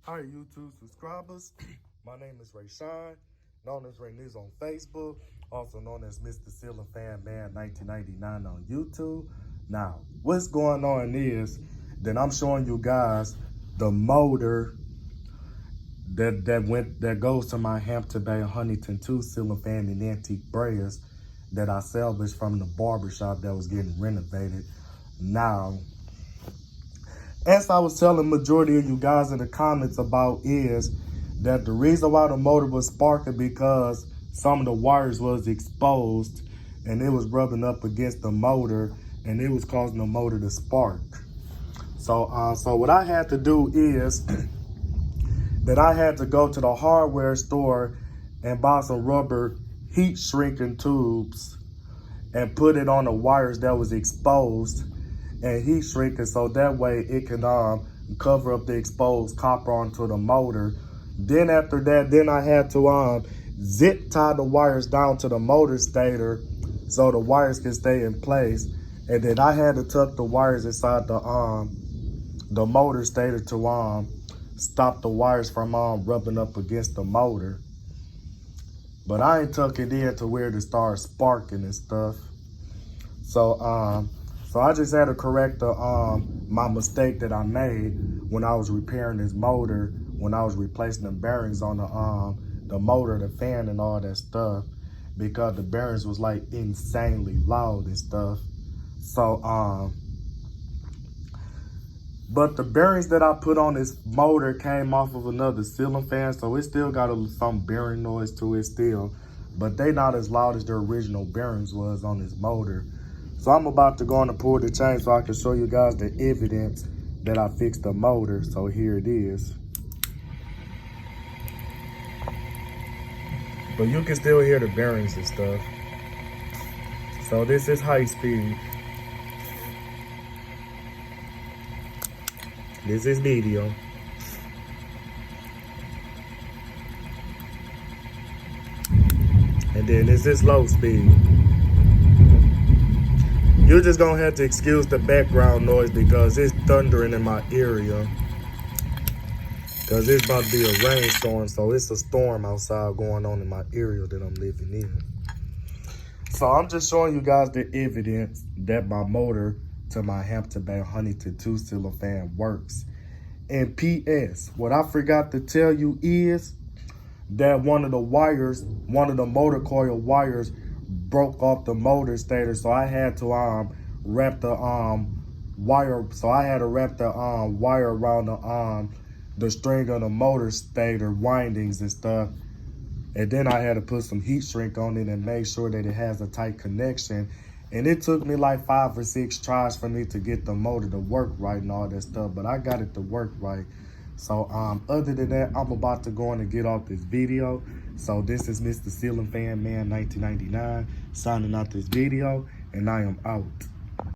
Hi, YouTube subscribers. My name is Rayshawn, known as Ray News on Facebook, also known as Mr. Ceiling Fan Man 1999 on YouTube. Now, what's going on is that I'm showing you guys the motor that goes to my Hampton Bay Huntington 2 ceiling fan and antique brayers that I salvaged from the barbershop that was getting renovated. Now, as I was telling majority of you guys in the comments about is that the reason why the motor was sparking because some of the wires was exposed and it was rubbing up against the motor and it was causing the motor to spark. So what I had to do is that I had to go to the hardware store and buy some rubber heat shrinking tubes and put it on the wires that was exposed and heat shrink it so that way it can cover up the exposed copper onto the motor. Then after that, then I had to zip tie the wires down to the motor stator so the wires can stay in place. And then I had to tuck the wires inside the motor stator to stop the wires from rubbing up against the motor. But I ain't tuck it in to where it started sparking and stuff. So I just had to correct my mistake that I made when I was repairing this motor, when I was replacing the bearings on the motor, the fan and all that stuff, because the bearings was like insanely loud and stuff. So but the bearings that I put on this motor came off of another ceiling fan, so it still got some bearing noise to it still, but they not as loud as the original bearings was on this motor. So I'm about to go on and pull the chain so I can show you guys the evidence that I fixed the motor. So here it is. But you can still hear the bearings and stuff. So this is high speed. This is medium. And then this is low speed. You're just gonna have to excuse the background noise because it's thundering in my area. Because it's about to be a rainstorm, so it's a storm outside going on in my area that I'm living in. So I'm just showing you guys the evidence that my motor to my Hampton Bay Huntington 2 ceiling fan works. And P.S., what I forgot to tell you is that one of the motor coil wires broke off the motor stator, so I had to wrap the wire. So I had to wrap the wire around the string of the motor stator windings and stuff. And then I had to put some heat shrink on it and make sure that it has a tight connection. And it took me like 5 or 6 tries for me to get the motor to work right and all that stuff, but I got it to work right. So other than that, I'm about to go on and get off this video. So this is Mr. Ceiling Fan Man 1999 signing out this video, and I am out.